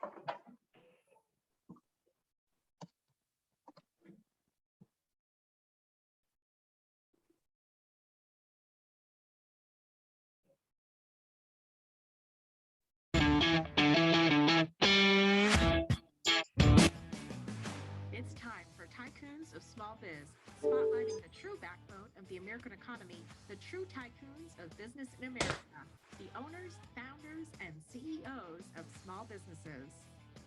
It's time for Tycoons of Small Biz, spotlighting the true backbone of the American economy, the true tycoons of business in America, the owners, founders, and CEOs of small businesses.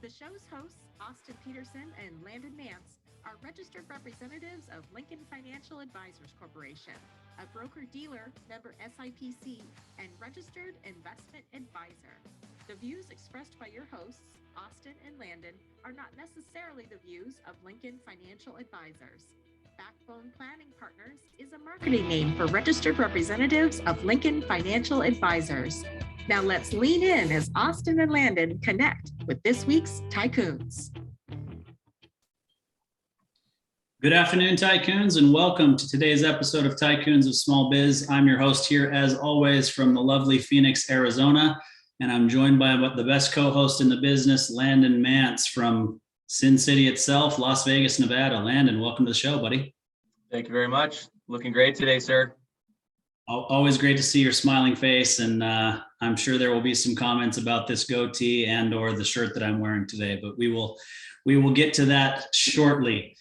The show's hosts, Austin Peterson and Landon Mance, are registered representatives of Lincoln Financial Advisors Corporation, a broker-dealer, member SIPC, and registered investment advisor. The views expressed by your hosts, Austin and Landon, are not necessarily the views of Lincoln Financial Advisors. Backbone Planning Partners is a marketing name for registered representatives of Lincoln Financial Advisors. Now let's lean in as Austin and Landon connect with this week's Tycoons. Good afternoon, Tycoons, and welcome to today's episode of Tycoons of Small Biz. I'm your host here, as always, from the lovely Phoenix, Arizona, and I'm joined by the best co-host in the business, Landon Mance from Sin City itself, Las Vegas, Nevada. Landon, welcome to the show, buddy. Thank you very much. Looking great today, sir. Always great to see your smiling face, and I'm sure there will be some comments about this goatee and or the shirt that I'm wearing today, but we will get to that shortly.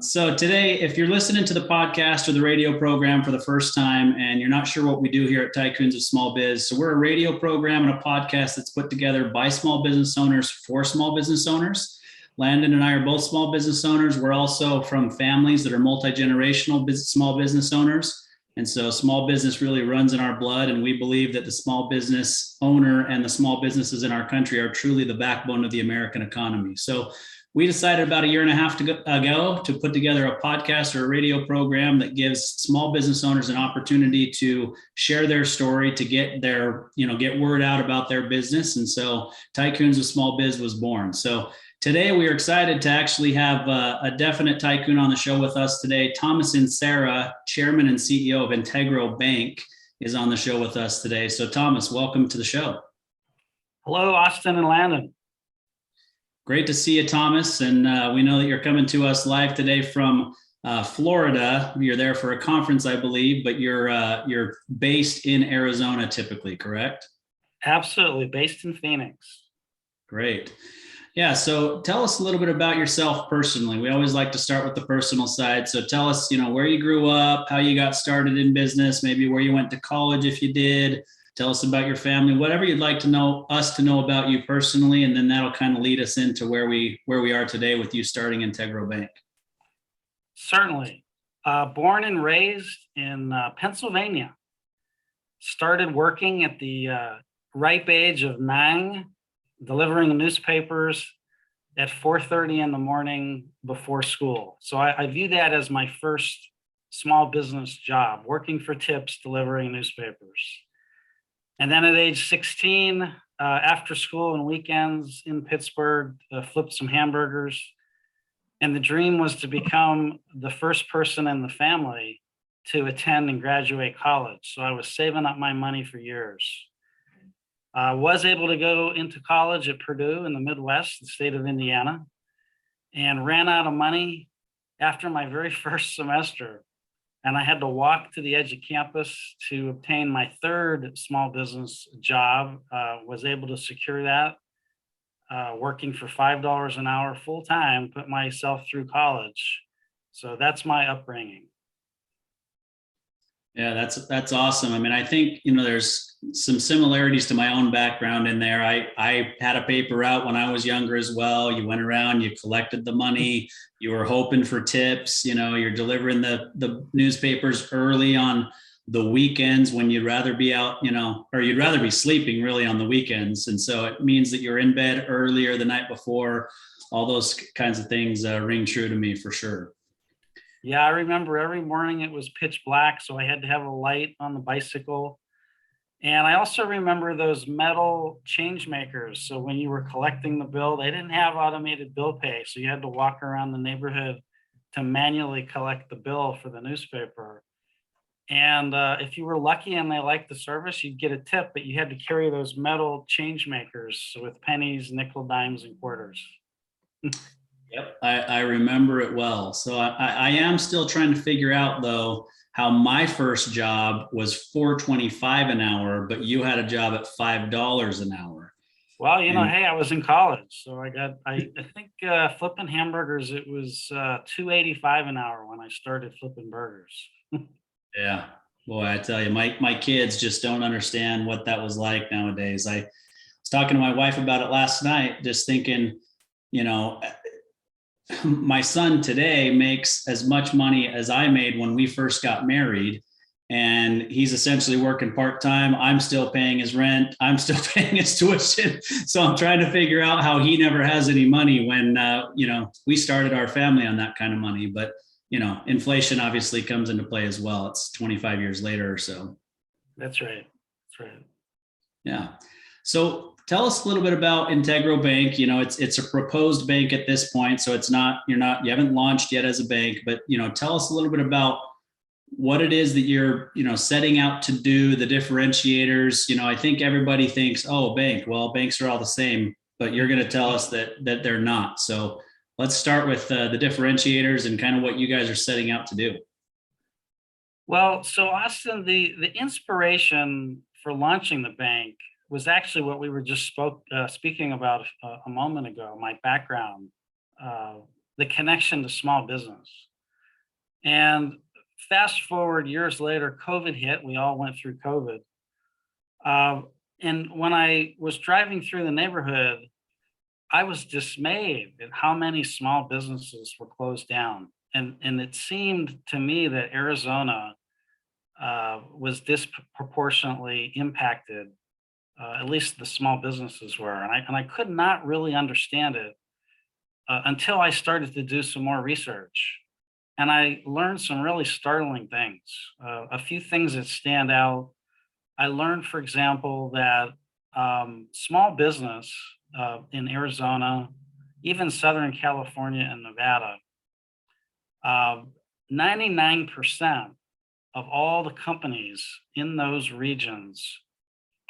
So today, if you're listening to the podcast or the radio program for the first time and you're not sure what we do here at Tycoons of Small Biz, so we're a radio program and a podcast that's put together by small business owners for small business owners. Landon and I are both small business owners. We're also from families that are multi-generational small business owners. And so small business really runs in our blood. And we believe that the small business owner and the small businesses in our country are truly the backbone of the American economy. So we decided about a year and a half ago to put together a podcast or a radio program that gives small business owners an opportunity to share their story, to get get word out about their business. And so Tycoons of Small Biz was born. So today we are excited to actually have a definite tycoon on the show with us today. Thomas Inserra, Chairman and CEO of Integro Bank, is on the show with us today. So Thomas, welcome to the show. Hello, Austin and Landon. Great to see you, Thomas. And we know that you're coming to us live today from Florida. You're there for a conference, I believe, but you're based in Arizona typically, correct? Absolutely, based in Phoenix. Great. Yeah, so tell us a little bit about yourself personally. We always like to start with the personal side. So tell us, where you grew up, how you got started in business, maybe where you went to college if you did. Tell us about your family, whatever you'd like to know about you personally, and then that'll kind of lead us into where we are today with you starting Integro Bank. Certainly. Born and raised in Pennsylvania. Started working at the ripe age of 9, delivering newspapers at 4:30 in the morning before school. So I view that as my first small business job, working for tips, delivering newspapers. And then at age 16, after school and weekends in Pittsburgh, flipped some hamburgers. And the dream was to become the first person in the family to attend and graduate college. So I was saving up my money for years. Was able to go into college at Purdue in the Midwest, the state of Indiana, and ran out of money after my very first semester. And I had to walk to the edge of campus to obtain my third small business job. Was able to secure that, working for $5 an hour full time, put myself through college. So that's my upbringing. Yeah, that's awesome. I mean, I think, there's some similarities to my own background in there. I had a paper route when I was younger as well. You went around, you collected the money, you were hoping for tips, you're delivering the newspapers early on the weekends when you'd rather be out, or you'd rather be sleeping really on the weekends. And so it means that you're in bed earlier the night before. All those kinds of things ring true to me for sure. Yeah, I remember every morning it was pitch black, so I had to have a light on the bicycle. And I also remember those metal change makers. So when you were collecting the bill, they didn't have automated bill pay. So you had to walk around the neighborhood to manually collect the bill for the newspaper. And if you were lucky and they liked the service, you'd get a tip, but you had to carry those metal change makers with pennies, nickel, dimes, and quarters. Yep, I remember it well. So I am still trying to figure out though how my first job was $4.25 an hour, but you had a job at $5 an hour. Well, you know, And hey, I was in college, so I think flipping hamburgers, it was $2.85 an hour when I started flipping burgers. yeah, boy, I tell you, my kids just don't understand what that was like nowadays. I was talking to my wife about it last night, just thinking, you know, my son today makes as much money as I made when we first got married. And he's essentially working part-time. I'm still paying his rent. I'm still paying his tuition. So I'm trying to figure out how he never has any money when, we started our family on that kind of money. But, inflation obviously comes into play as well. It's 25 years later or so. That's right. That's right. Yeah. So tell us a little bit about Integro Bank. It's a proposed bank at this point, so you haven't launched yet as a bank, but tell us a little bit about what it is that you're setting out to do, the differentiators. I think everybody thinks, oh, bank, well, banks are all the same, but you're going to tell us that they're not. So let's start with the differentiators and kind of what you guys are setting out to do. Well, so Austin, the inspiration for launching the bank was actually what we were just speaking about a moment ago. My background, the connection to small business, and fast forward years later, COVID hit. We all went through COVID, and when I was driving through the neighborhood, I was dismayed at how many small businesses were closed down, and it seemed to me that Arizona was disproportionately impacted. At least the small businesses were, and I could not really understand it until I started to do some more research, and I learned some really startling things. A few things that stand out. I learned, for example, that small business in Arizona, even Southern California and Nevada, 99% of all the companies in those regions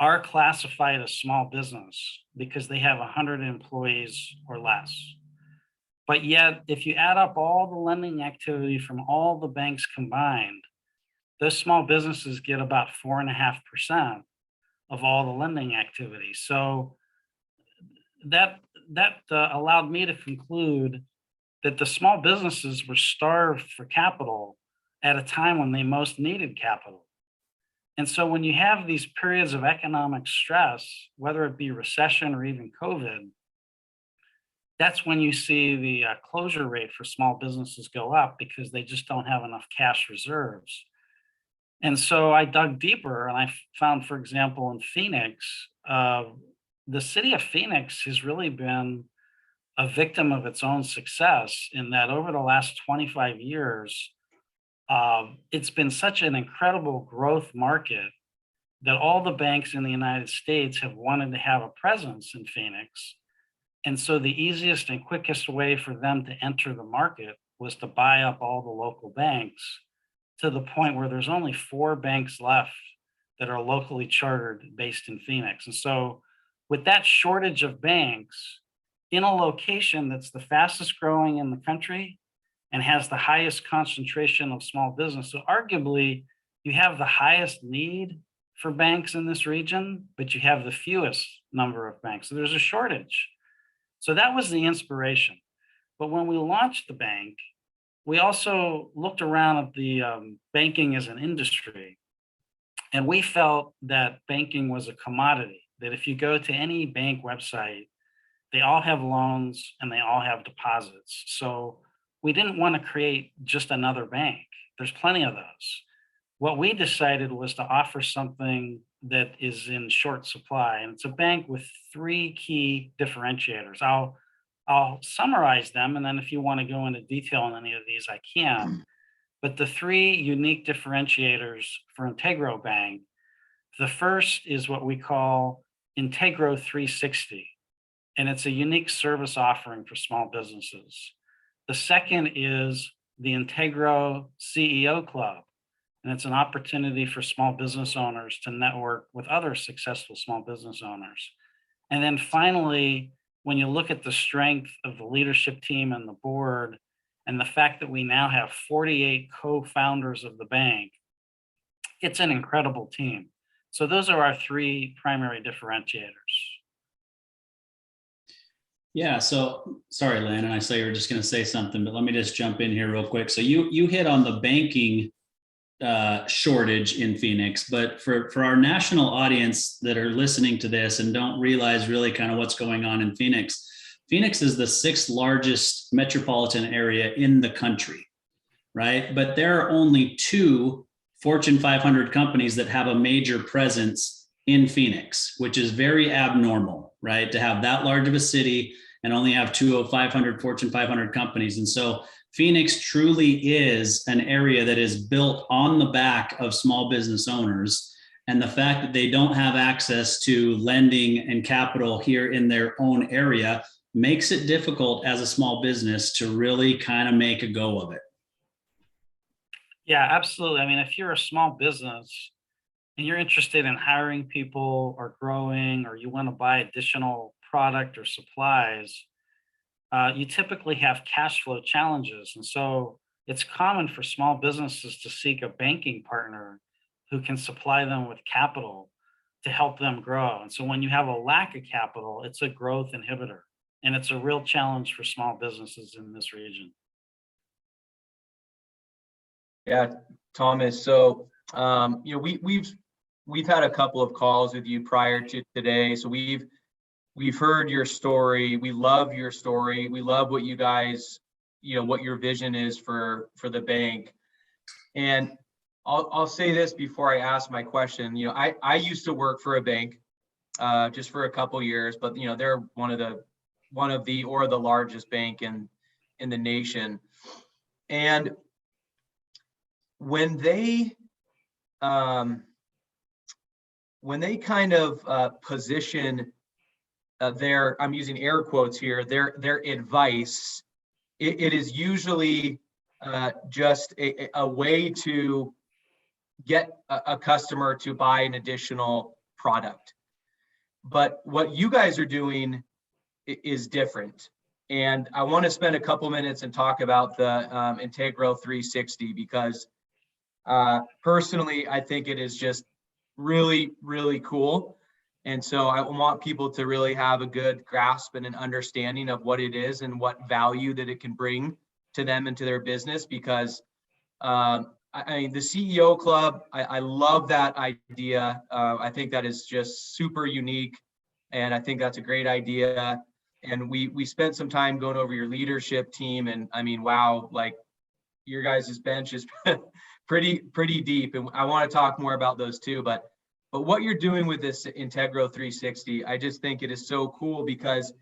are classified as small business because they have 100 employees or less. But yet, if you add up all the lending activity from all the banks combined, those small businesses get about 4.5% of all the lending activity. So that allowed me to conclude that the small businesses were starved for capital at a time when they most needed capital. And so when you have these periods of economic stress, whether it be recession or even COVID, that's when you see the closure rate for small businesses go up because they just don't have enough cash reserves. And so I dug deeper and I found, for example, in Phoenix, the city of Phoenix has really been a victim of its own success in that over the last 25 years, it's been such an incredible growth market that all the banks in the United States have wanted to have a presence in Phoenix. And so the easiest and quickest way for them to enter the market was to buy up all the local banks to the point where there's only 4 banks left that are locally chartered based in Phoenix. And so with that shortage of banks in a location that's the fastest growing in the country and has the highest concentration of small business. So arguably you have the highest need for banks in this region, but you have the fewest number of banks. So there's a shortage. So that was the inspiration. But when we launched the bank, we also looked around at the banking as an industry, and we felt that banking was a commodity, that if you go to any bank website, they all have loans and they all have deposits. So we didn't want to create just another bank. There's plenty of those. What we decided was to offer something that is in short supply, and it's a bank with 3 key differentiators. I'll summarize them, and then if you want to go into detail on any of these, I can. But the 3 unique differentiators for Integro Bank, the first is what we call Integro 360, and it's a unique service offering for small businesses. The second is the Integro CEO Club, And it's an opportunity for small business owners to network with other successful small business owners. And then finally, when you look at the strength of the leadership team and the board, and the fact that we now have 48 co-founders of the bank, it's an incredible team. So those are our three primary differentiators. Yeah, so sorry, Landon, I saw you were just going to say something, but let me just jump in here real quick. So you hit on the banking shortage in Phoenix, but for our national audience that are listening to this and don't realize really kind of what's going on in Phoenix, Phoenix is the 6th largest metropolitan area in the country, right? But there are only 2 Fortune 500 companies that have a major presence in Phoenix, which is very abnormal, right? To have that large of a city and only have 2 of 500 Fortune 500 companies. And so Phoenix truly is an area that is built on the back of small business owners. And the fact that they don't have access to lending and capital here in their own area makes it difficult as a small business to really kind of make a go of it. Yeah, absolutely. I mean, if you're a small business and you're interested in hiring people or growing, or you want to buy additional product or supplies, you typically have cash flow challenges. And so it's common for small businesses to seek a banking partner who can supply them with capital to help them grow. And so when you have a lack of capital, it's a growth inhibitor. And it's a real challenge for small businesses in this region. Yeah, Thomas. So, we've had a couple of calls with you prior to today. So we've heard your story. We love your story. We love what you guys, what your vision is for the bank. And I'll say this before I ask my question. I used to work for a bank, just for a couple years, but they're one of the or the largest bank in the nation. And when they kind of position their, I'm using air quotes here, their advice, it is usually just a way to get a customer to buy an additional product. But what you guys are doing is different. And I want to spend a couple minutes and talk about the Integro 360, because personally, I think it is just really, really cool. And so I want people to really have a good grasp and an understanding of what it is and what value that it can bring to them and to their business. Because the CEO Club, I love that idea. I think that is just super unique. And I think that's a great idea. And we spent some time going over your leadership team. And I mean, wow, like your guys' bench is pretty deep. And I want to talk more about those too. But what you're doing with this Integro 360, I just think it is so cool, because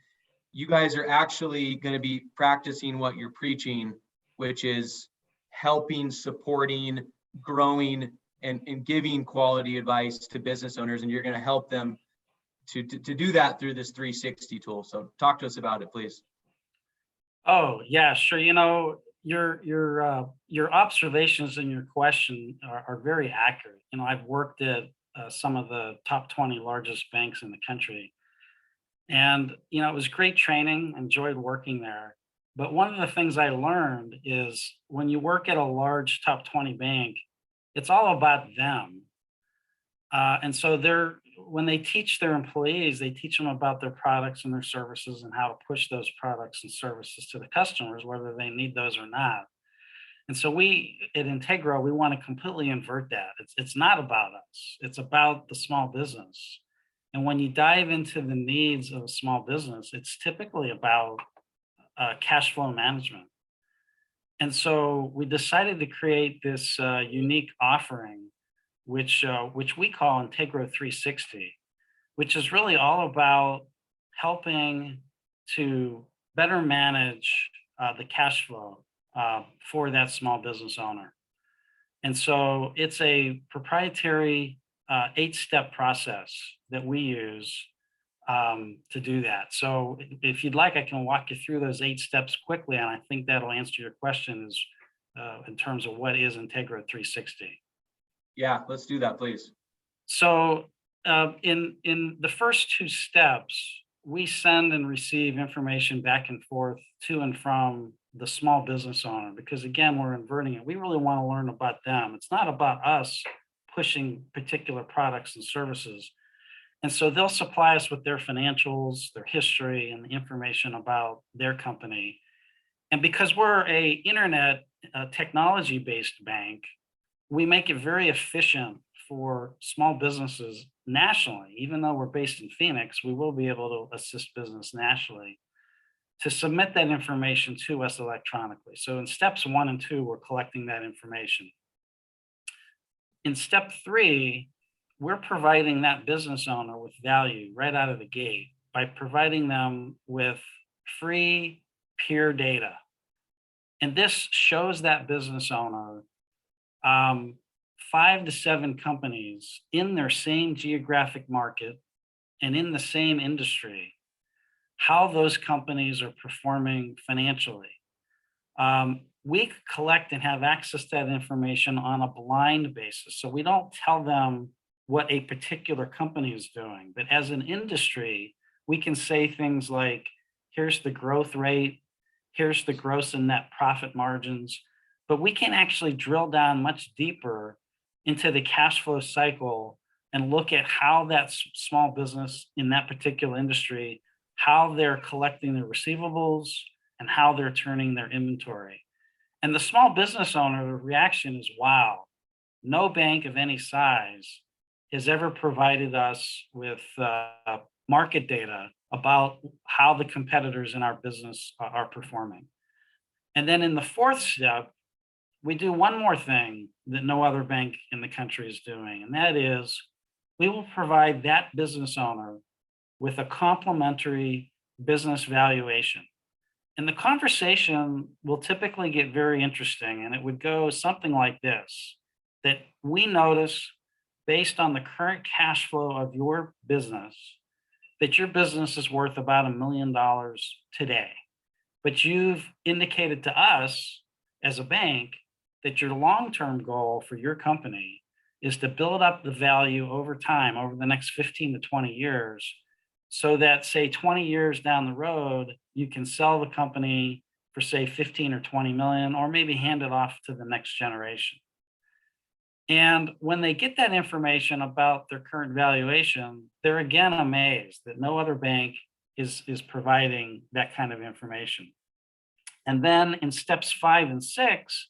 you guys are actually going to be practicing what you're preaching, which is helping, supporting, growing, and giving quality advice to business owners. And you're going to help them to do that through this 360 tool. So talk to us about it, please. Oh, yeah, sure. Your observations and your question are very accurate. I've worked at some of the top 20 largest banks in the country. And, it was great training, enjoyed working there. But one of the things I learned is when you work at a large top 20 bank, it's all about them. And so when they teach their employees, they teach them about their products and their services and how to push those products and services to the customers, whether they need those or not. And so we at Integro, we want to completely invert that. It's not about us. It's about the small business. And when you dive into the needs of a small business, it's typically about cash flow management. And so we decided to create this unique offering, which we call Integro 360, which is really all about helping to better manage the cash flow for that small business owner. And so it's a proprietary 8-step process that we use to do that. So if you'd like, I can walk you through those 8 steps quickly, and I think that'll answer your question in terms of what is Integro 360. Yeah, let's do that, please. So in the first two steps, we send and receive information back and forth to and from the small business owner, because again, we're inverting it. We really want to learn about them. It's not about us pushing particular products and services. And so they'll supply us with their financials, their history, and the information about their company. And because we're a internet technology-based bank, we make it very efficient for small businesses nationally. Even though we're based in Phoenix, we will be able to assist business nationally to submit that information to us electronically. So in steps 1 and 2, we're collecting that information. In step 3, we're providing that business owner with value right out of the gate by providing them with free peer data. And this shows that business owner 5 to 7 companies in their same geographic market and in the same industry, how those companies are performing financially. We collect and have access to that information on a blind basis. So we don't tell them what a particular company is doing, but as an industry, we can say things like, here's the growth rate, here's the gross and net profit margins, but we can actually drill down much deeper into the cash flow cycle and look at how that small business in that particular industry, how they're collecting their receivables and how they're turning their inventory. And the small business owner, the reaction is, wow, no bank of any size has ever provided us with market data about how the competitors in our business are performing. And then in the 4th step, we do one more thing that no other bank in the country is doing, and that is we will provide that business owner with a complimentary business valuation. And the conversation will typically get very interesting, and it would go something like this, that we notice, based on the current cash flow of your business, that your business is worth about $1 million today. But you've indicated to us as a bank that your long-term goal for your company is to build up the value over time, over the next 15 to 20 years, so that, say, 20 years down the road, you can sell the company for, say, 15 or 20 million, or maybe hand it off to the next generation. And when they get that information about their current valuation, they're again amazed that no other bank is providing that kind of information. And then in steps 5 and 6,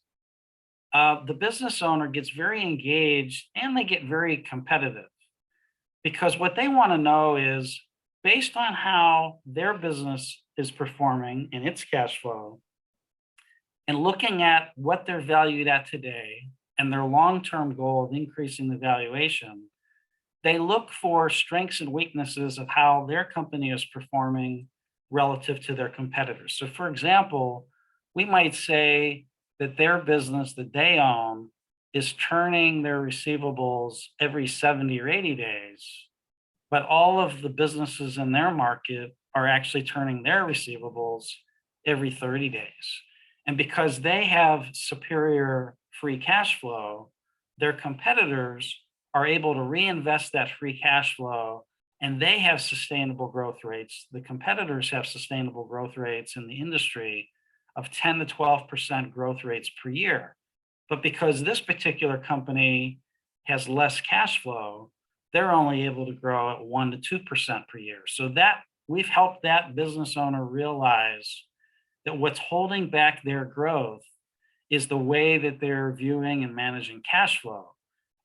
the business owner gets very engaged and they get very competitive, because what they want to know is, based on how their business is performing in its cash flow, and looking at what they're valued at today and their long-term goal of increasing the valuation, they look for strengths and weaknesses of how their company is performing relative to their competitors. So for example, we might say that their business that they own is turning their receivables every 70 or 80 days, but all of the businesses in their market are actually turning their receivables every 30 days. And because they have superior free cash flow, their competitors are able to reinvest that free cash flow, and they have sustainable growth rates. The competitors have sustainable growth rates in the industry of 10 to 12% growth rates per year. But because this particular company has less cash flow, they're only able to grow at 1 to 2% per year. So that we've helped that business owner realize that what's holding back their growth is the way that they're viewing and managing cash flow.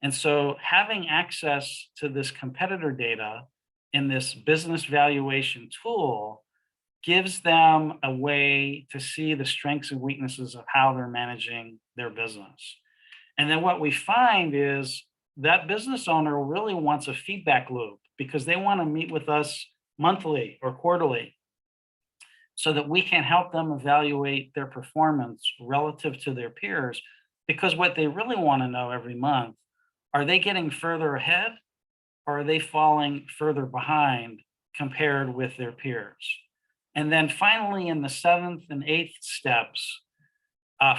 And so having access to this competitor data in this business valuation tool gives them a way to see the strengths and weaknesses of how they're managing their business. And then what we find is that business owner really wants a feedback loop, because they want to meet with us monthly or quarterly so that we can help them evaluate their performance relative to their peers. Because what they really want to know every month, are they getting further ahead, or are they falling further behind compared with their peers? And then finally, in the 7th and 8th steps,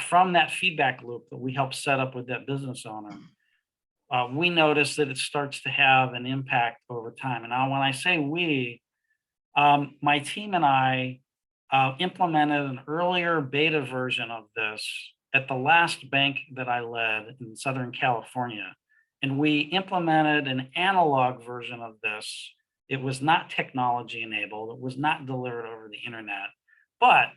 from that feedback loop that we help set up with that business owner, we notice that it starts to have an impact over time. And now, when I say we, my team and I implemented an earlier beta version of this at the last bank that I led in Southern California. And we implemented an analog version of this. It was not technology enabled, it was not delivered over the internet. But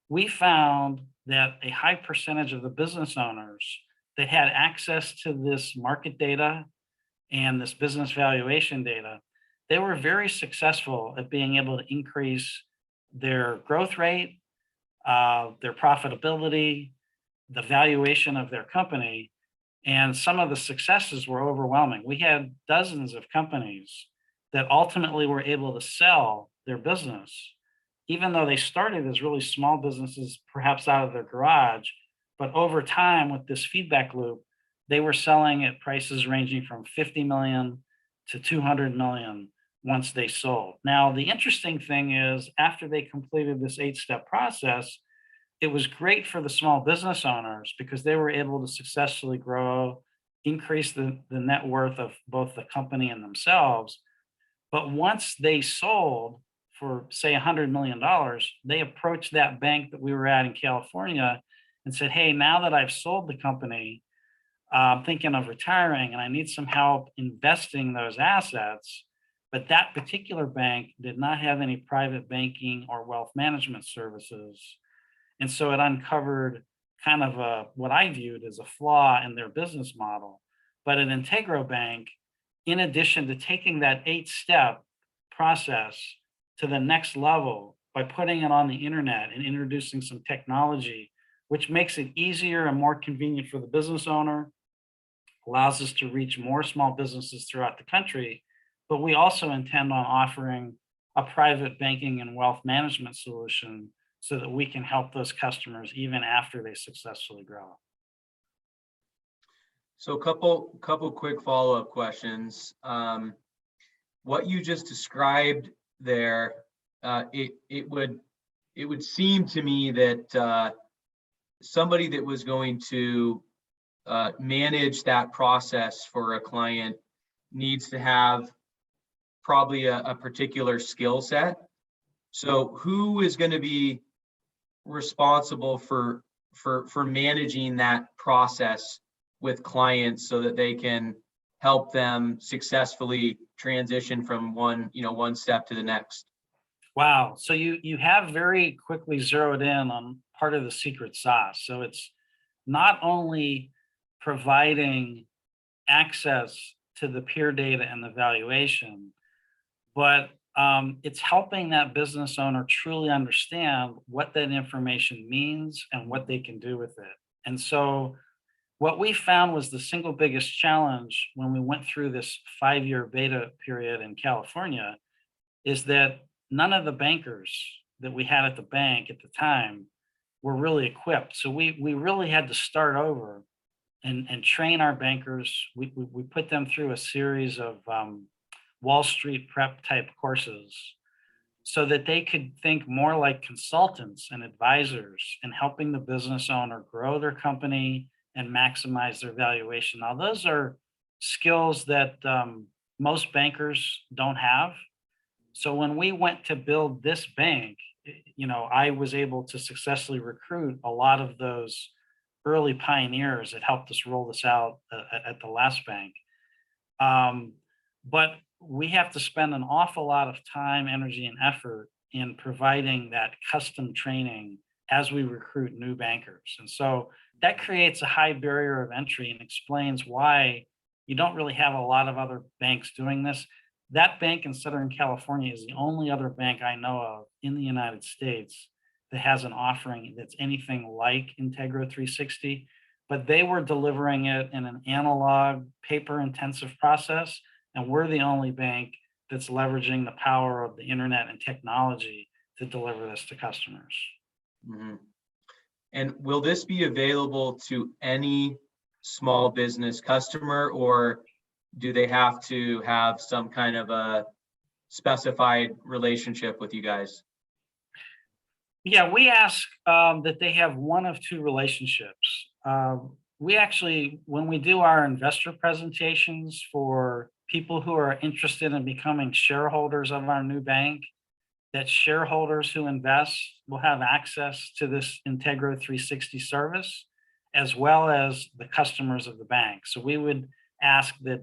we found that a high percentage of the business owners that had access to this market data and this business valuation data, they were very successful at being able to increase their growth rate, their profitability, the valuation of their company. And some of the successes were overwhelming. We had dozens of companies that ultimately were able to sell their business, even though they started as really small businesses, perhaps out of their garage. But over time, with this feedback loop, they were selling at prices ranging from 50 million to 200 million once they sold. Now, the interesting thing is, after they completed this 8-step process, it was great for the small business owners because they were able to successfully grow, increase the net worth of both the company and themselves. But once they sold for, say, $100 million, they approached that bank that we were at in California and said, hey, now that I've sold the company, I'm thinking of retiring and I need some help investing those assets. But that particular bank did not have any private banking or wealth management services. And so it uncovered kind of what I viewed as a flaw in their business model. But at Integro Bank, in addition to taking that 8-step process to the next level by putting it on the internet and introducing some technology, which makes it easier and more convenient for the business owner, allows us to reach more small businesses throughout the country. But we also intend on offering a private banking and wealth management solution so that we can help those customers even after they successfully grow. So a couple quick follow-up questions. What you just described there, it would seem to me that somebody that was going to manage that process for a client needs to have probably a particular skill set. So who is going to be responsible for managing that process with clients so that they can help them successfully transition from one step to the next? Wow. So you have very quickly zeroed in on part of the secret sauce. So it's not only providing access to the peer data and the valuation, but it's helping that business owner truly understand what that information means and what they can do with it. And so what we found was the single biggest challenge when we went through this 5-year beta period in California is that none of the bankers that we had at the bank at the time were really equipped. So we really had to start over and train our bankers. We put them through a series of Wall Street prep type courses so that they could think more like consultants and advisors in helping the business owner grow their company and maximize their valuation. Now, those are skills that most bankers don't have. So when we went to build this bank, I was able to successfully recruit a lot of those early pioneers that helped us roll this out at the last bank. But we have to spend an awful lot of time, energy, and effort in providing that custom training as we recruit new bankers. And so that creates a high barrier of entry and explains why you don't really have a lot of other banks doing this. That bank in Southern California is the only other bank I know of in the United States that has an offering that's anything like Integro 360, but they were delivering it in an analog, paper-intensive process. And we're the only bank that's leveraging the power of the internet and technology to deliver this to customers. Mm-hmm. And will this be available to any small business customer, or do they have to have some kind of a specified relationship with you guys? Yeah, we ask that they have one of two relationships. we actually, when we do our investor presentations for people who are interested in becoming shareholders of our new bank, that shareholders who invest will have access to this Integro 360 service, as well as the customers of the bank. So we would ask that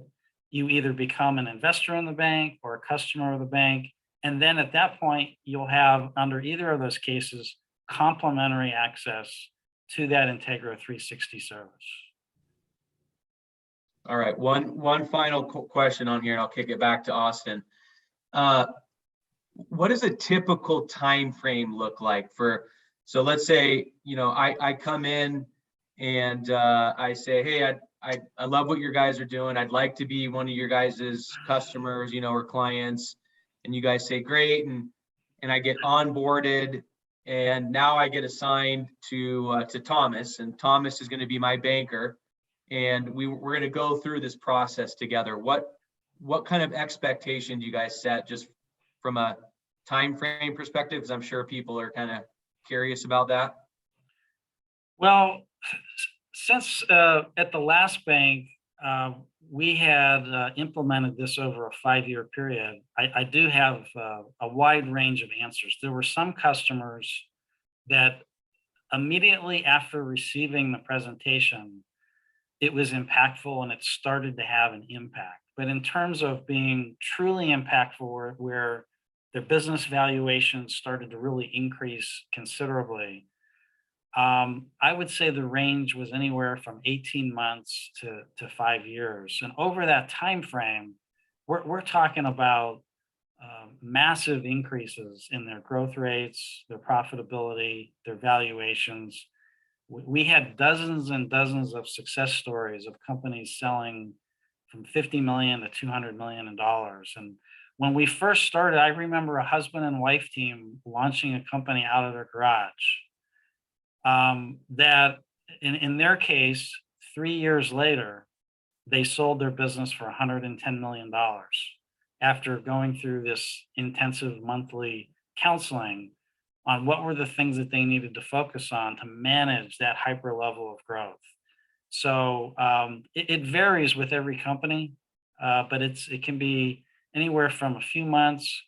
you either become an investor in the bank or a customer of the bank. And then at that point, you'll have, under either of those cases, complimentary access to that Integro 360 service. All right, one final question on here, and I'll kick it back to Austin. What does a typical time frame look like for? So let's say, you know, I come in and I say, hey, I love what you guys are doing. I'd like to be one of your guys' customers, you know, or clients. And you guys say, great, and I get onboarded, and now I get assigned to Thomas, and Thomas is going to be my banker, and we're going to go through this process together. What kind of expectation do you guys set, just from a time frame perspective? Because I'm sure people are kind of curious about that. Well, since at the last bank, we had implemented this over a 5-year period, I do have a wide range of answers. There were some customers that immediately after receiving the presentation, it was impactful and it started to have an impact. But in terms of being truly impactful, where their business valuations started to really increase considerably, I would say the range was anywhere from 18 months to 5 years. And over that time frame, we're talking about massive increases in their growth rates, their profitability, their valuations. We had dozens and dozens of success stories of companies selling from 50 million to 200 million in dollars. And when we first started, I remember a husband and wife team launching a company out of their garage. That in their case, 3 years later, they sold their business for $110 million after going through this intensive monthly counseling on what were the things that they needed to focus on to manage that hyper level of growth. So it varies with every company, but it can be anywhere from a few months.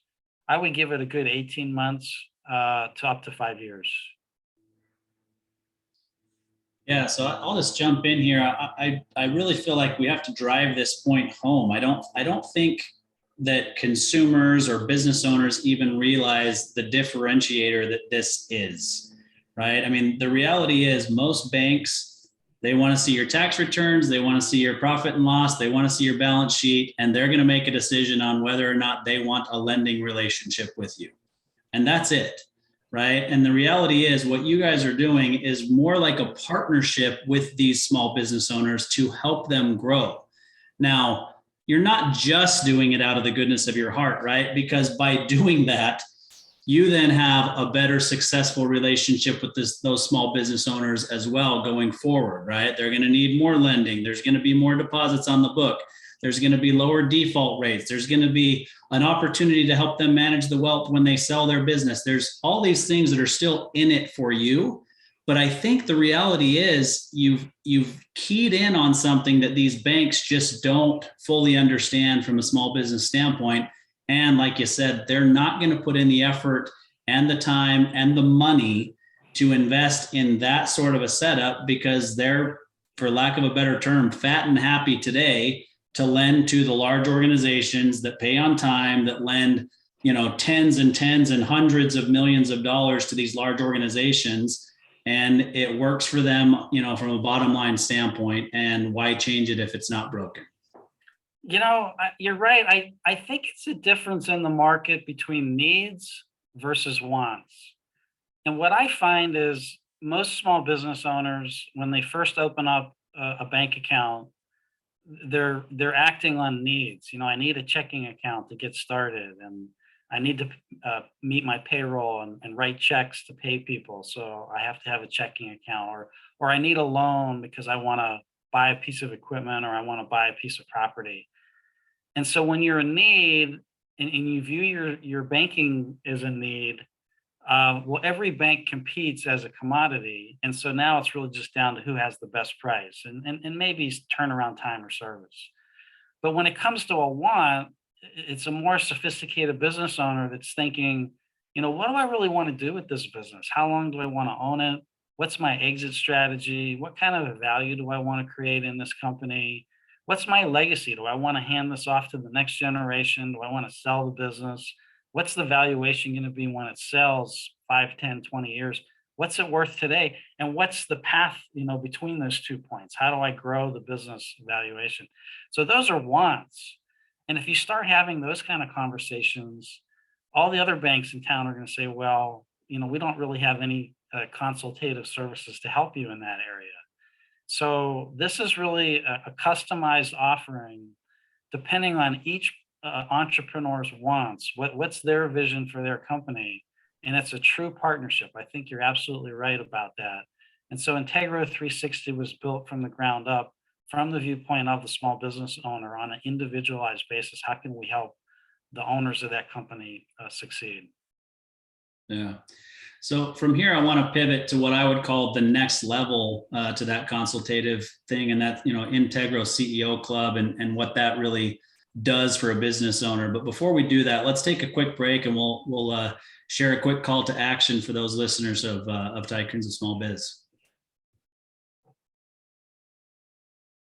I would give it a good 18 months to up to 5 years. Yeah, so I'll just jump in here. I really feel like we have to drive this point home. I don't think that consumers or business owners even realize the differentiator that this is, right? I mean, the reality is most banks, they want to see your tax returns, they want to see your profit and loss, they want to see your balance sheet, and they're going to make a decision on whether or not they want a lending relationship with you. And that's it. Right. And the reality is what you guys are doing is more like a partnership with these small business owners to help them grow. Now, you're not just doing it out of the goodness of your heart, right? Because by doing that, you then have a better successful relationship with those small business owners as well going forward, right? They're going to need more lending. There's going to be more deposits on the book. There's going to be lower default rates. There's going to be an opportunity to help them manage the wealth when they sell their business. There's all these things that are still in it for you. But I think the reality is you've keyed in on something that these banks just don't fully understand from a small business standpoint. And like you said, they're not going to put in the effort and the time and the money to invest in that sort of a setup because they're, for lack of a better term, fat and happy today to lend to the large organizations that pay on time, that lend, you know, tens and hundreds of millions of dollars to these large organizations. And it works for them, you know, from a bottom line standpoint. And why change it if it's not broken? You know, you're right. I think it's a difference in the market between needs versus wants. And what I find is most small business owners, when they first open up a bank account, they're acting on needs. You know, I need a checking account to get started, and I need to meet my payroll and write checks to pay people. So I have to have a checking account, or I need a loan because I want to buy a piece of equipment, or I want to buy a piece of property. And so when you're in need and you view your banking as a need, Well, every bank competes as a commodity. And so now it's really just down to who has the best price and maybe turnaround time or service. But when it comes to a want, it's a more sophisticated business owner that's thinking, what do I really want to do with this business? How long do I want to own it? What's my exit strategy? What kind of value do I want to create in this company? What's my legacy? Do I want to hand this off to the next generation? Do I want to sell the business? What's the valuation going to be when it sells 5, 10, 20 years? What's it worth today? And what's the path, between those 2 points? How do I grow the business valuation? So those are wants. And if you start having those kind of conversations, all the other banks in town are going to say, well, we don't really have any consultative services to help you in that area. So this is really a customized offering depending on each entrepreneur's wants, what's their vision for their company. And it's a true partnership. I think you're absolutely right about that. And so Integro 360 was built from the ground up from the viewpoint of the small business owner on an individualized basis. How can we help the owners of that company succeed? Yeah. So from here, I want to pivot to what I would call the next level to that consultative thing, and that, Integro CEO Club and what that really does for a business owner. But before we do that, let's take a quick break, and we'll share a quick call to action for those listeners of Tycoons of Small Biz.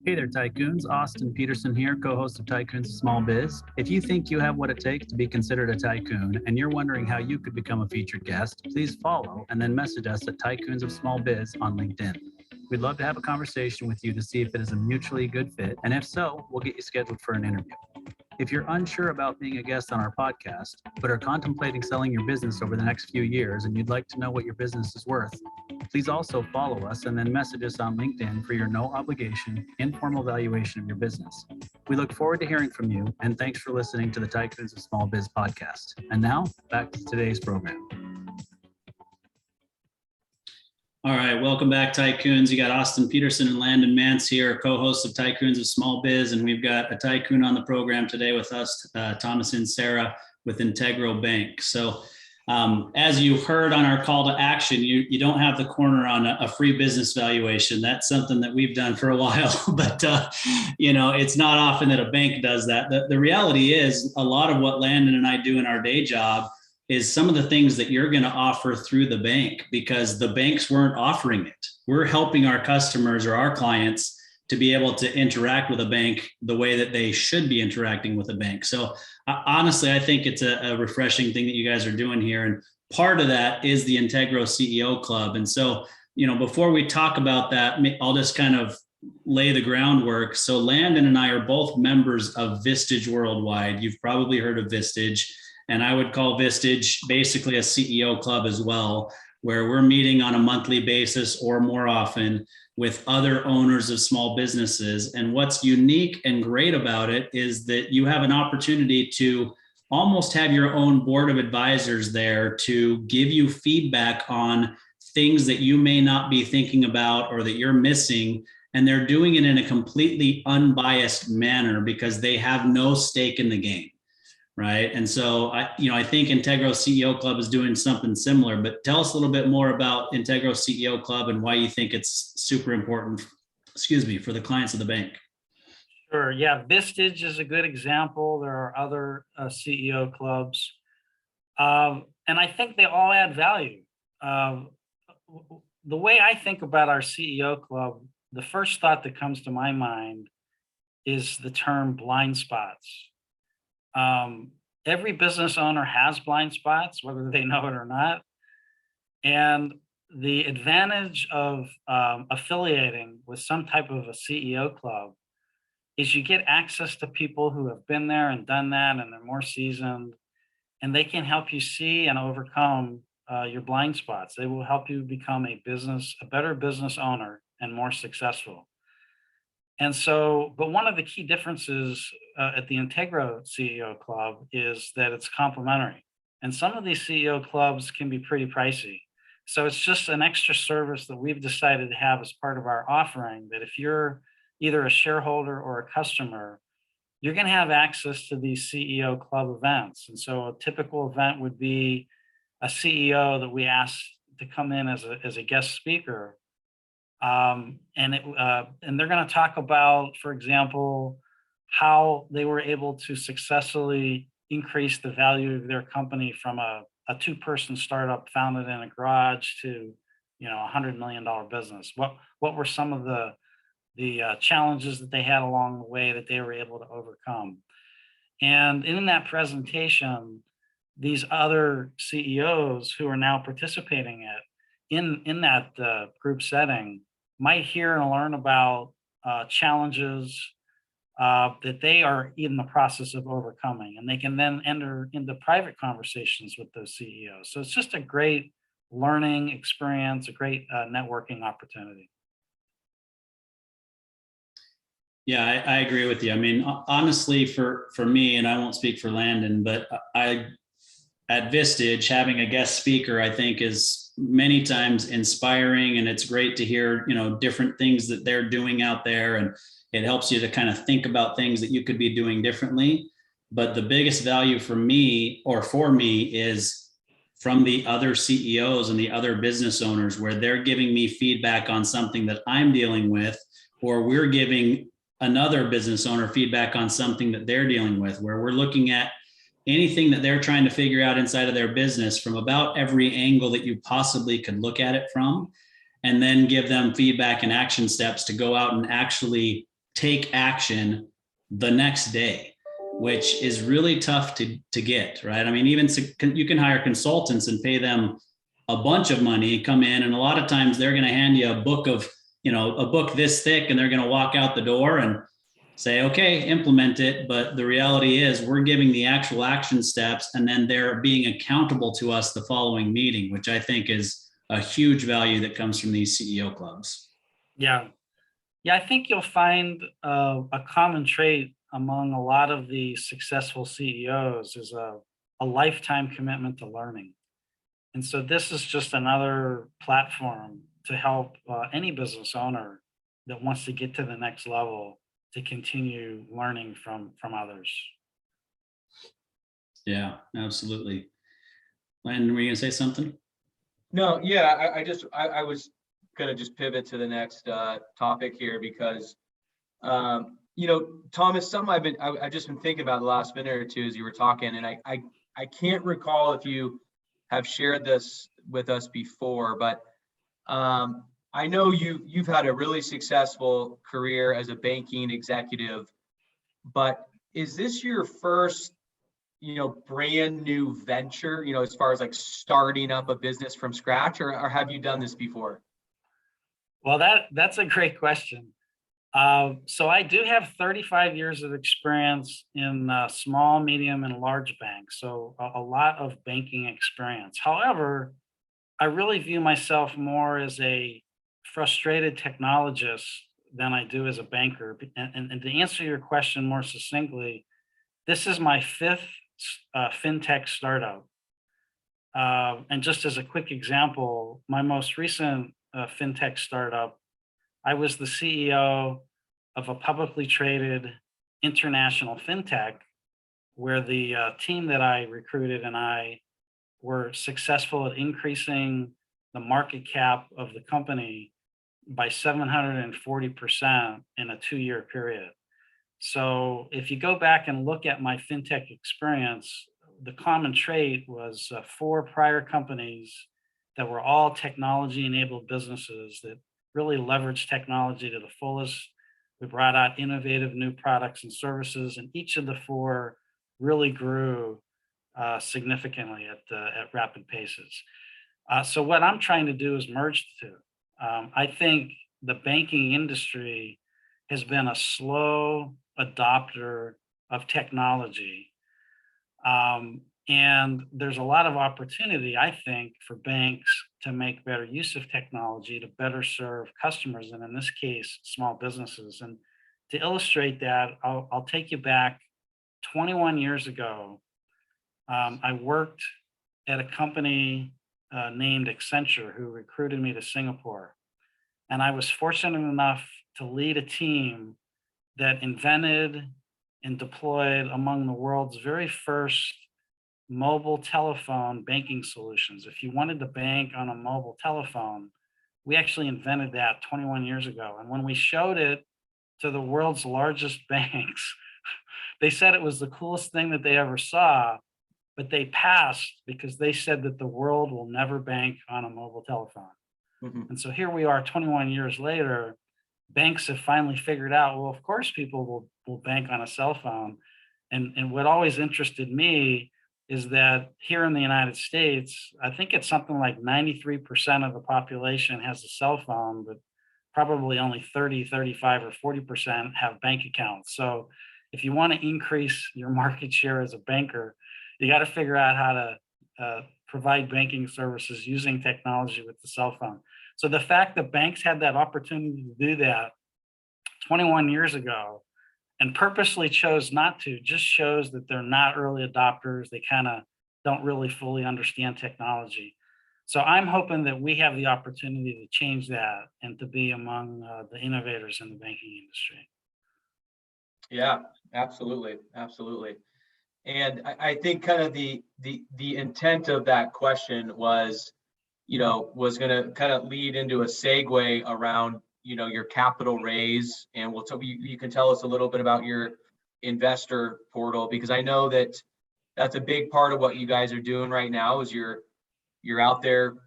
Hey there, Tycoons. Austin Peterson here, co-host of Tycoons of Small Biz. If you think you have what it takes to be considered a tycoon and you're wondering how you could become a featured guest, please follow and then message us at Tycoons of Small Biz on LinkedIn. We'd love to have a conversation with you to see if it is a mutually good fit, and if so, we'll get you scheduled for an interview. If you're unsure about being a guest on our podcast, but are contemplating selling your business over the next few years and you'd like to know what your business is worth, please also follow us and then message us on LinkedIn for your no obligation, informal valuation of your business. We look forward to hearing from you, and thanks for listening to the Tycoons of Small Biz podcast. And now, back to today's program. All right, welcome back, Tycoons. You got Austin Peterson and Landon Mance here, co-hosts of Tycoons of Small Biz, and we've got a tycoon on the program today with us, Thomas Inserra with Integro Bank. So as you heard on our call to action, you don't have the corner on a free business valuation. That's something that we've done for a while, but it's not often that a bank does that. The reality is a lot of what Landon and I do in our day job is some of the things that you're going to offer through the bank, because the banks weren't offering it. We're helping our customers or our clients to be able to interact with a bank the way that they should be interacting with a bank. So honestly, I think it's a refreshing thing that you guys are doing here. And part of that is the Integro CEO Club. And so, before we talk about that, I'll just kind of lay the groundwork. So Landon and I are both members of Vistage Worldwide. You've probably heard of Vistage. And I would call Vistage basically a CEO club as well, where we're meeting on a monthly basis or more often with other owners of small businesses. And what's unique and great about it is that you have an opportunity to almost have your own board of advisors there to give you feedback on things that you may not be thinking about or that you're missing. And they're doing it in a completely unbiased manner because they have no stake in the game. Right. And so I think Integro CEO Club is doing something similar, but tell us a little bit more about Integro CEO Club and why you think it's super important, for the clients of the bank. Sure. Yeah. Vistage is a good example. There are other CEO clubs. And I think they all add value. The way I think about our CEO club, the first thought that comes to my mind is the term blind spots. Every business owner has blind spots, whether they know it or not. And the advantage of affiliating with some type of a CEO club is you get access to people who have been there and done that, and they're more seasoned, and they can help you see and overcome your blind spots. They will help you become a better business owner and more successful. And so, but one of the key differences at the Integro CEO Club is that it's complimentary. And some of these CEO clubs can be pretty pricey. So it's just an extra service that we've decided to have as part of our offering, that if you're either a shareholder or a customer, you're going to have access to these CEO Club events. And so a typical event would be a CEO that we asked to come in as a guest speaker. And they're going to talk about, for example, how they were able to successfully increase the value of their company from a two-person startup founded in a garage to, $100 million business. What were some of the challenges that they had along the way that they were able to overcome? And in that presentation, these other CEOs who are now participating in that group setting might hear and learn about challenges that they are in the process of overcoming, and they can then enter into private conversations with those CEOs. So it's just a great learning experience, a great networking opportunity. Yeah, I agree with you. I mean, honestly, for me, and I won't speak for Landon, but at Vistage, having a guest speaker, I think, is many times inspiring, and it's great to hear, different things that they're doing out there, and it helps you to kind of think about things that you could be doing differently. But the biggest value for me is from the other CEOs and the other business owners, where they're giving me feedback on something that I'm dealing with, or we're giving another business owner feedback on something that they're dealing with, where we're looking at anything that they're trying to figure out inside of their business from about every angle that you possibly could look at it from, and then give them feedback and action steps to go out and actually take action the next day, which is really tough to get, right? I mean, even you can hire consultants and pay them a bunch of money, come in, and a lot of times they're going to hand you a book this thick, and they're going to walk out the door and say, okay, implement it. But the reality is we're giving the actual action steps, and then they're being accountable to us the following meeting, which I think is a huge value that comes from these CEO clubs. Yeah. Yeah, I think you'll find a common trait among a lot of the successful CEOs is a lifetime commitment to learning. And so this is just another platform to help any business owner that wants to get to the next level to continue learning from others. Yeah, absolutely. Landon, were you gonna say something? No, yeah, I was gonna just pivot to the next topic here because, Thomas, something I've just been thinking about the last minute or two as you were talking, and I can't recall if you have shared this with us before, but I know you've had a really successful career as a banking executive, but is this your first, brand new venture, as far as like starting up a business from scratch, or have you done this before? Well, that's a great question. So I do have 35 years of experience in small, medium, and large banks. So a lot of banking experience. However, I really view myself more as a frustrated technologist than I do as a banker. And to answer your question more succinctly, this is my fifth fintech startup. And just as a quick example, my most recent fintech startup, I was the CEO of a publicly traded international fintech where the team that I recruited and I were successful at increasing the market cap of the company by 740% in a 2-year period. So if you go back and look at my fintech experience, the common trait was 4 prior companies that were all technology-enabled businesses that really leveraged technology to the fullest. We brought out innovative new products and services, and each of the 4 really grew significantly at rapid paces. So what I'm trying to do is merge the two. I think the banking industry has been a slow adopter of technology. And there's a lot of opportunity, I think, for banks to make better use of technology to better serve customers, and in this case, small businesses. And to illustrate that, I'll take you back 21 years ago. I worked at a company named Accenture, who recruited me to Singapore. And I was fortunate enough to lead a team that invented and deployed among the world's very first mobile telephone banking solutions. If you wanted to bank on a mobile telephone, we actually invented that 21 years ago. And when we showed it to the world's largest banks, they said it was the coolest thing that they ever saw, but they passed because they said that the world will never bank on a mobile telephone. Mhm. And so here we are 21 years later, banks have finally figured out, well, of course people will bank on a cell phone. And what always interested me is that here in the United States, I think it's something like 93% of the population has a cell phone, but probably only 30, 35, or 40% have bank accounts. So if you want to increase your market share as a banker, you got to figure out how to provide banking services using technology with the cell phone. So the fact that banks had that opportunity to do that 21 years ago and purposely chose not to just shows that they're not early adopters. They kind of don't really fully understand technology. So I'm hoping that we have the opportunity to change that and to be among the innovators in the banking industry. Yeah, absolutely, absolutely. And I think kind of the intent of that question was, was going to kind of lead into a segue around, your capital raise, and you can tell us a little bit about your investor portal, because I know that that's a big part of what you guys are doing right now is you're out there,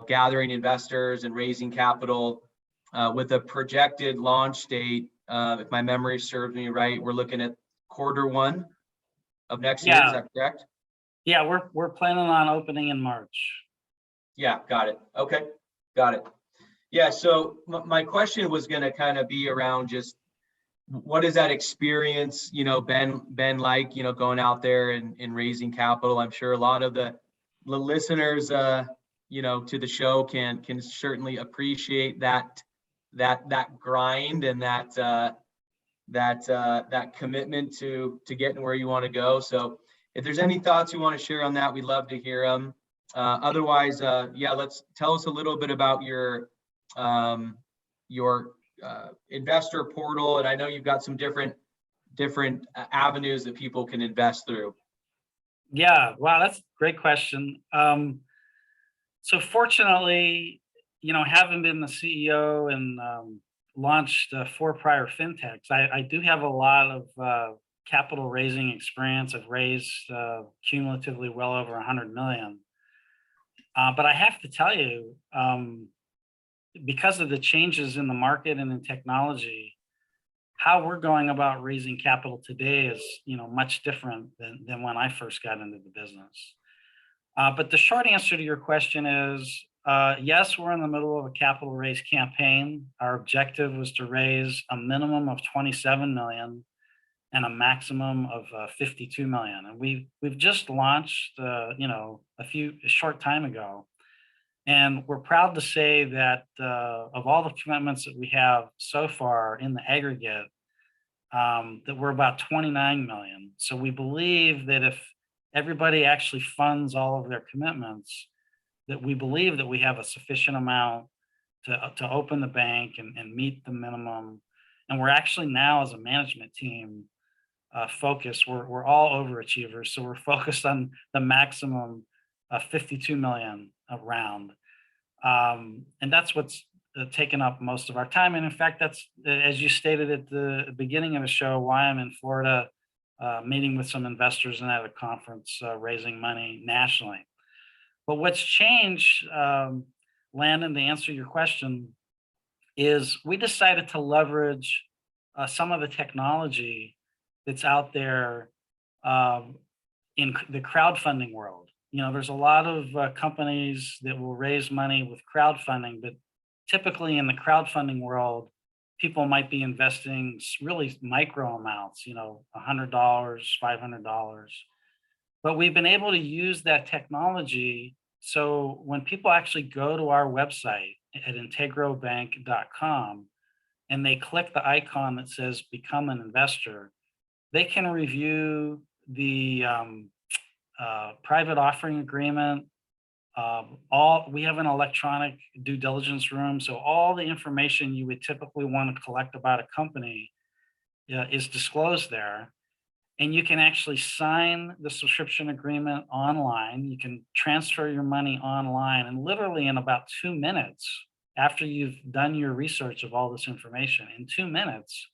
gathering investors and raising capital with a projected launch date. If my memory serves me right, we're looking at Q1 of next year. Is that correct? Yeah, we're planning on opening in March. Yeah, got it. Okay, got it. Yeah, so my question was going to kind of be around just what is that experience, been like, going out there and raising capital. I'm sure a lot of the listeners, to the show can certainly appreciate that grind and that commitment to getting where you want to go. So if there's any thoughts you want to share on that, we'd love to hear them. Otherwise, let's tell us a little bit about your investor portal. And I know you've got some different avenues that people can invest through. Yeah, wow, that's a great question. So fortunately, having been the CEO and launched 4 prior fintechs, I do have a lot of capital raising experience. I've raised cumulatively well over 100 million. But I have to tell you, because of the changes in the market and in technology, how we're going about raising capital today is, much different than when I first got into the business. But the short answer to your question is, yes, we're in the middle of a capital raise campaign. Our objective was to raise a minimum of 27 million and a maximum of 52 million. And we've just launched, a short time ago. And we're proud to say that of all the commitments that we have so far in the aggregate, that we're about 29 million. So we believe that if everybody actually funds all of their commitments, that we believe that we have a sufficient amount to open the bank and meet the minimum. And we're actually now, as a management team, focused. We're all overachievers, so we're focused on the maximum 52 million round. And that's what's taken up most of our time. And in fact, that's, as you stated at the beginning of the show, why I'm in Florida, meeting with some investors and at a conference, raising money nationally. But what's changed, Landon, to answer your question, is we decided to leverage some of the technology that's out there in the crowdfunding world. There's a lot of companies that will raise money with crowdfunding, but typically in the crowdfunding world, people might be investing really micro amounts, $100, $500. But we've been able to use that technology. So when people actually go to our website at integrobank.com and they click the icon that says become an investor, they can review the private offering agreement. We have an electronic due diligence room, so all the information you would typically want to collect about a company is disclosed there. and you can actually sign the subscription agreement online. You can transfer your money online, and literally in about 2 minutes, after you've done your research of all this information, in 2 minutes,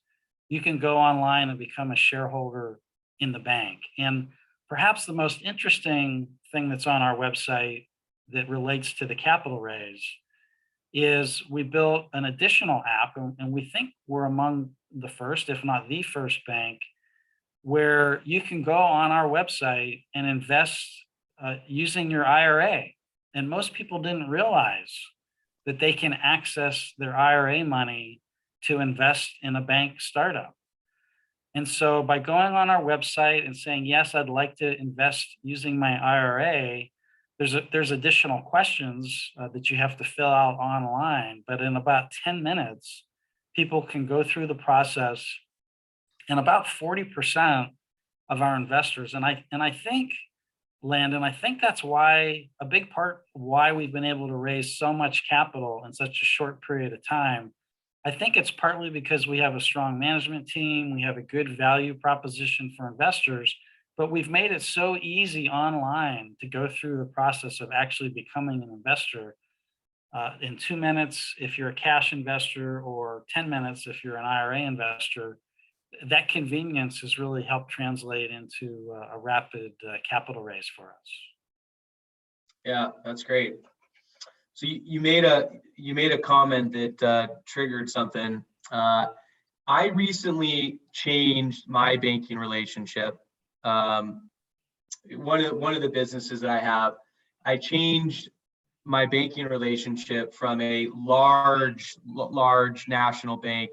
you can go online and become a shareholder in the bank. And perhaps the most interesting thing that's on our website that relates to the capital raise is we built an additional app, and we think we're among the first, if not the first bank, where you can go on our website and invest using your IRA. And most people didn't realize that they can access their IRA money to invest in a bank startup. And so by going on our website and saying, yes, I'd like to invest using my IRA, there's additional questions that you have to fill out online. But in about 10 minutes, people can go through the process. And about 40% of our investors, and I think, Landon, I think that's why a big part of why we've been able to raise so much capital in such a short period of time. I think it's partly because we have a strong management team, we have a good value proposition for investors, but we've made it so easy online to go through the process of actually becoming an investor in 2 minutes if you're a cash investor, or 10 minutes if you're an IRA investor. That convenience has really helped translate into a rapid capital raise for us. Yeah, that's great. So you made a comment that triggered something. I recently changed my banking relationship. One of the businesses that I have, I changed my banking relationship from a large national bank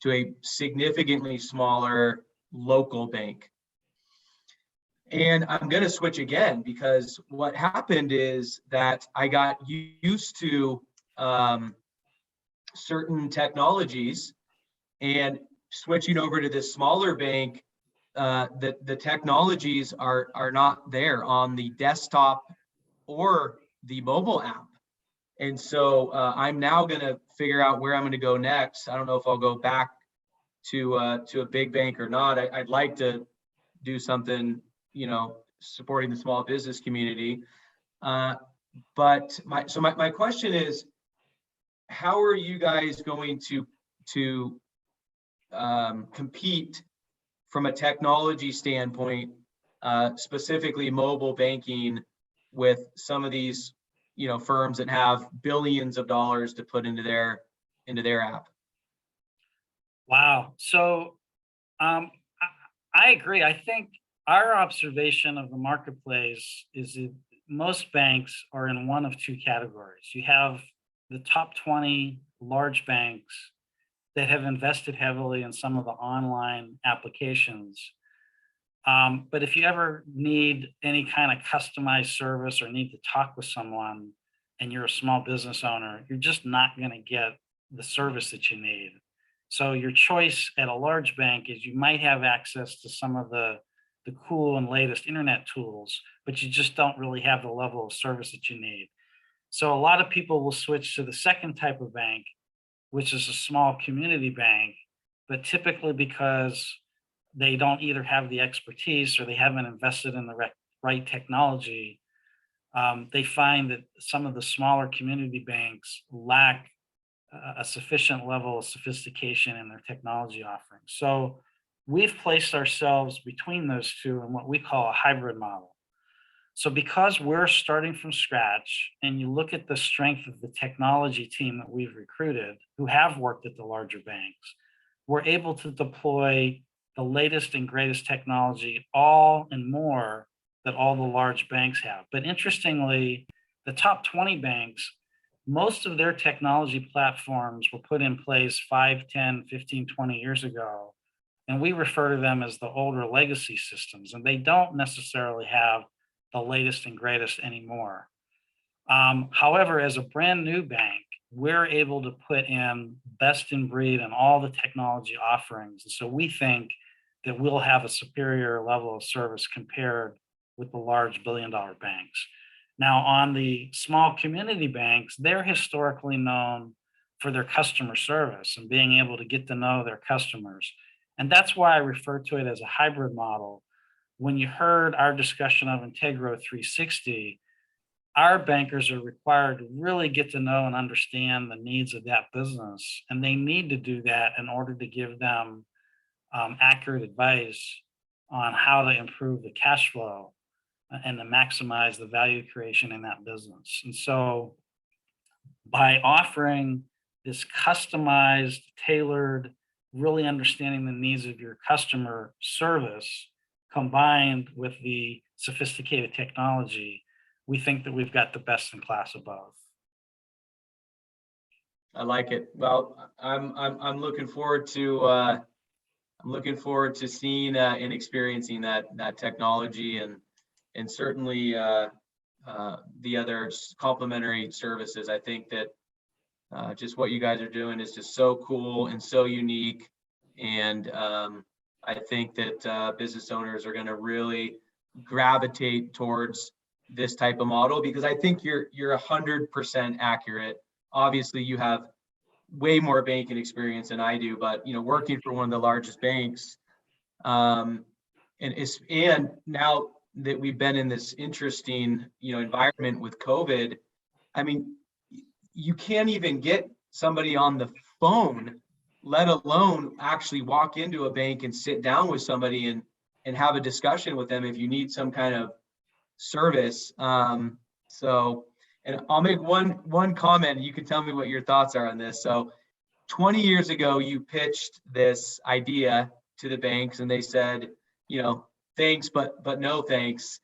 to a significantly smaller local bank. And I'm going to switch again, because what happened is that I got used to certain technologies, and switching over to this smaller bank, the technologies are not there on the desktop or the mobile app. And so I'm now going to figure out where I'm going to go next. I don't know if I'll go back to a big bank or not. I'd like to do something, supporting the small business community. But my question is, how are you guys going to compete from a technology standpoint, specifically mobile banking, with some of these firms that have billions of dollars to put into their app? Wow. So I agree. I think our observation of the marketplace is that most banks are in one of two categories. You have the top 20 large banks that have invested heavily in some of the online applications. But if you ever need any kind of customized service or need to talk with someone and you're a small business owner, you're just not going to get the service that you need. So your choice at a large bank is you might have access to some of the cool and latest internet tools, but you just don't really have the level of service that you need. So a lot of people will switch to the second type of bank, which is a small community bank, but typically because they don't either have the expertise or they haven't invested in the right technology, they find that some of the smaller community banks lack a sufficient level of sophistication in their technology offerings. So we've placed ourselves between those two in what we call a hybrid model. So because we're starting from scratch, and you look at the strength of the technology team that we've recruited who have worked at the larger banks, we're able to deploy the latest and greatest technology, all and more that all the large banks have. But interestingly, the top 20 banks, most of their technology platforms were put in place 5, 10, 15, 20 years ago. And we refer to them as the older legacy systems, and they don't necessarily have the latest and greatest anymore. However, as a brand new bank, we're able to put in best in breed and all the technology offerings. And so we think that we'll have a superior level of service compared with the large billion-dollar banks. Now, on the small community banks, they're historically known for their customer service and being able to get to know their customers. And that's why I refer to it as a hybrid model. when you heard our discussion of Integro 360, our bankers are required to really get to know and understand the needs of that business. And they need to do that in order to give them accurate advice on how to improve the cash flow and to maximize the value creation in that business. And so by offering this customized, tailored, really understanding the needs of your customer service combined with the sophisticated technology, we think that we've got the best in class of both. I like it. Well, I'm looking forward to seeing and experiencing that technology and certainly the other complementary services. I think that just what you guys are doing is just so cool and so unique, and I think that business owners are going to really gravitate towards this type of model, because I think you're 100% accurate. Obviously, you have way more banking experience than I do, but working for one of the largest banks, and now that we've been in this interesting environment with COVID, I mean, you can't even get somebody on the phone, let alone actually walk into a bank and sit down with somebody and have a discussion with them if you need some kind of service. So, and I'll make one comment. You can tell me what your thoughts are on this. So 20 years ago, you pitched this idea to the banks and they said, thanks, but no thanks.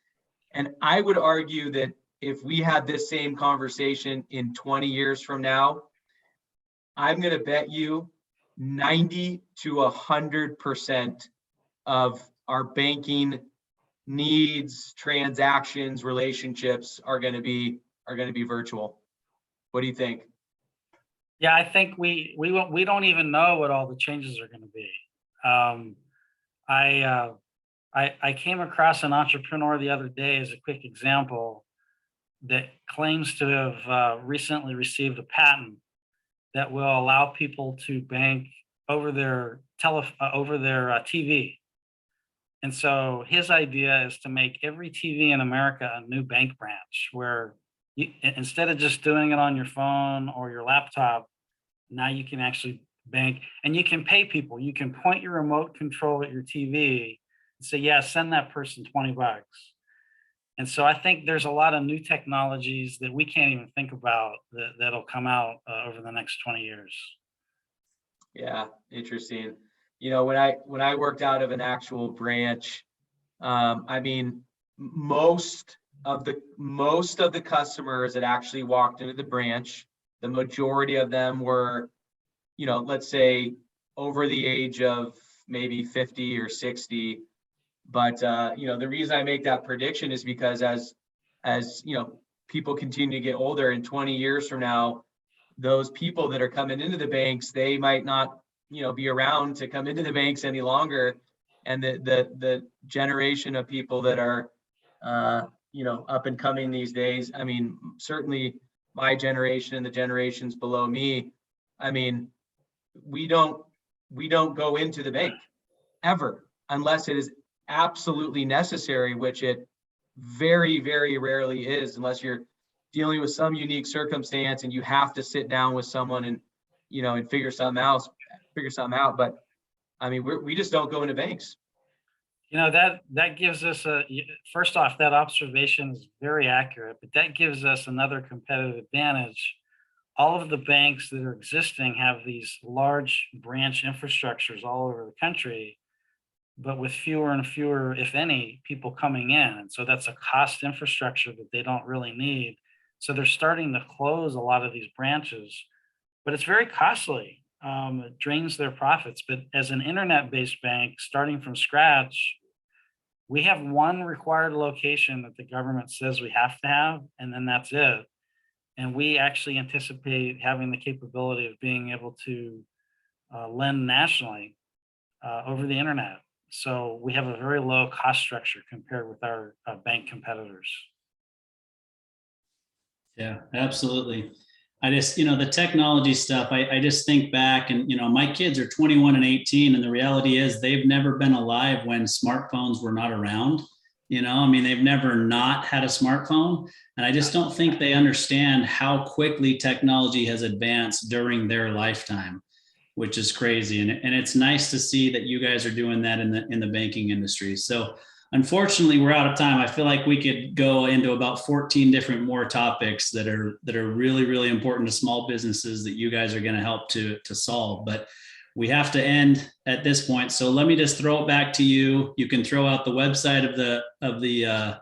And I would argue that if we had this same conversation in 20 years from now, I'm going to bet you 90 to 100% of our banking needs, transactions, relationships are going to be virtual. What do you think? Yeah, I think we don't even know what all the changes are going to be. I came across an entrepreneur the other day as a quick example that claims to have recently received a patent that will allow people to bank over their TV. And so his idea is to make every TV in America a new bank branch, where instead of just doing it on your phone or your laptop, now you can actually bank and you can pay people. You can point your remote control at your TV and say, yeah, send that person $20. And so I think there's a lot of new technologies that we can't even think about that'll come out over the next 20 years. Yeah, interesting. When I worked out of an actual branch, I mean, most of the customers that actually walked into the branch, the majority of them were, let's say over the age of maybe 50 or 60. But the reason I make that prediction is because as people continue to get older, in 20 years from now, those people that are coming into the banks, they might not be around to come into the banks any longer, and the generation of people that are up and coming these days, I mean, certainly my generation and the generations below me, I mean, we don't go into the bank ever unless it is absolutely necessary, which it very, very rarely is, unless you're dealing with some unique circumstance and you have to sit down with someone and and figure something out. But I mean, we just don't go into banks. That gives us first off, that observation is very accurate, but that gives us another competitive advantage. All of the banks that are existing have these large branch infrastructures all over the country, but with fewer and fewer, if any, people coming in. And so that's a cost infrastructure that they don't really need. So they're starting to close a lot of these branches, but it's very costly. It drains their profits. But as an internet-based bank, starting from scratch, we have one required location that the government says we have to have, and then that's it. And we actually anticipate having the capability of being able to lend nationally over the internet. So we have a very low cost structure compared with our bank competitors. Yeah, absolutely. I just, the technology stuff, I just think back and, my kids are 21 and 18. And the reality is they've never been alive when smartphones were not around. They've never not had a smartphone. And I just don't think they understand how quickly technology has advanced during their lifetime, which is crazy. And it's nice to see that you guys are doing that in the banking industry. So unfortunately, we're out of time. I feel like we could go into about 14 different more topics that are really, really important to small businesses that you guys are going to help to solve. But we have to end at this point. So let me just throw it back to you. You can throw out the website of the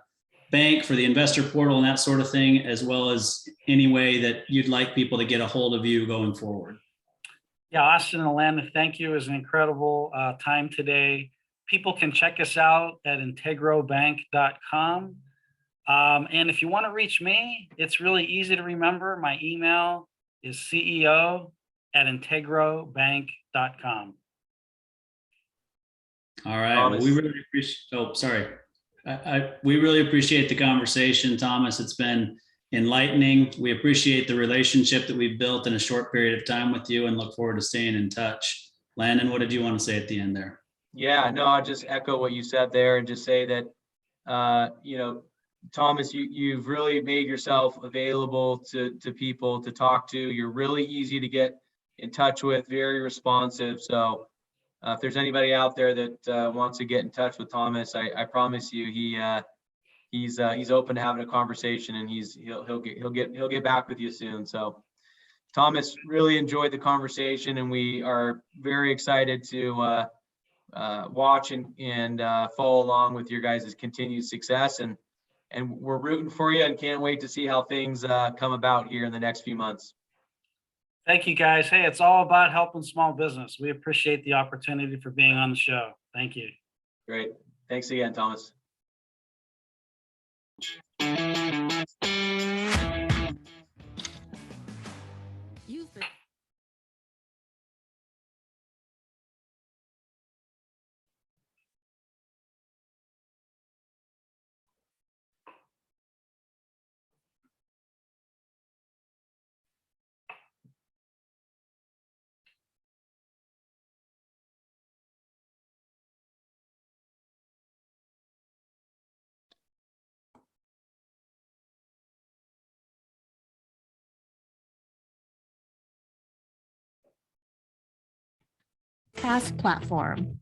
bank for the investor portal and that sort of thing, as well as any way that you'd like people to get a hold of you going forward. Yeah, Austin and Landon, thank you. It was an incredible time today. People can check us out at integrobank.com. And if you want to reach me, it's really easy to remember. My email is ceo@integrobank.com. All right. Well, we really we really appreciate the conversation, Thomas. It's been enlightening. We appreciate the relationship that we've built in a short period of time with you and look forward to staying in touch. Landon, what did you want to say at the end there? Yeah, no, I'll just echo what you said there and just say that, Thomas, you've really made yourself available to people to talk to. You're really easy to get in touch with, very responsive. So if there's anybody out there that wants to get in touch with Thomas, I promise you he's open to having a conversation, and he'll get back with you soon. So Thomas, really enjoyed the conversation, and we are very excited to watch and follow along with your guys' continued success, and we're rooting for you and can't wait to see how things come about here in the next few months. Thank you, guys. Hey, it's all about helping small business. We appreciate the opportunity for being on the show. Thank you. Great. Thanks again, Thomas. Use the Task platform.